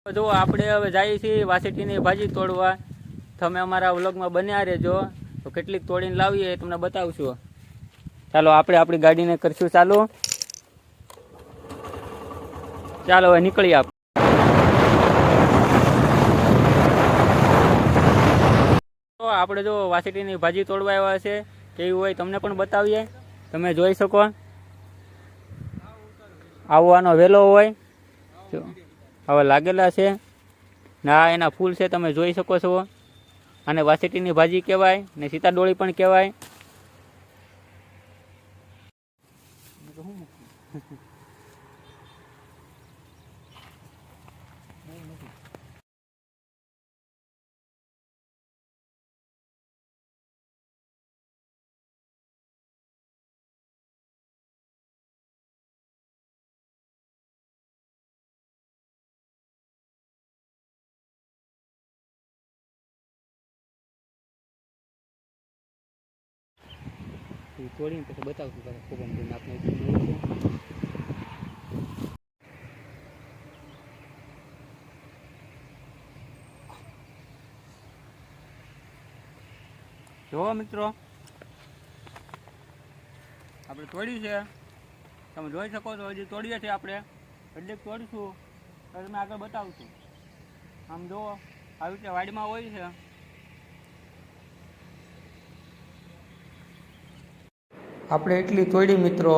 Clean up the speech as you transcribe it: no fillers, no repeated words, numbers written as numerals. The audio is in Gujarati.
જો આપણે હવે જઈએ છીએ વાસેટીની ભાજી તોડવા. તમે અમારા વ્લોગમાં બન્યા રહેજો. તો કેટલીક તોડીને લાવીએ એ તમને બતાવશું. ચાલો આપણે આપણી ગાડીને કરશું ચાલુ. ચાલો હવે નીકળીએ આપણે. તો આપણે જો વાસેટીની ભાજી તોડવા આવ્યા છે કેવી હોય તમને પણ બતાવીએ. તમે જોઈ શકો આવવાનો વહેલો હોય હવે લાગેલા છે ના એના ફૂલ છે તમે જોઈ શકો છો. અને વાસેટીની ભાજી કહેવાય ને સીતાડોળી પણ કહેવાય. તોડીને પછી બતાવશું આપણે જોવો મિત્રો આપણે તોડ્યું છે તમે જોઈ શકો છો. હજી તોડીએ છીએ આપણે એટલે તોડીશું તો તમે આગળ બતાવશું. આમ જુઓ આવી રીતે વાડીમાં હોય છે. આપણે એટલી તોડી મિત્રો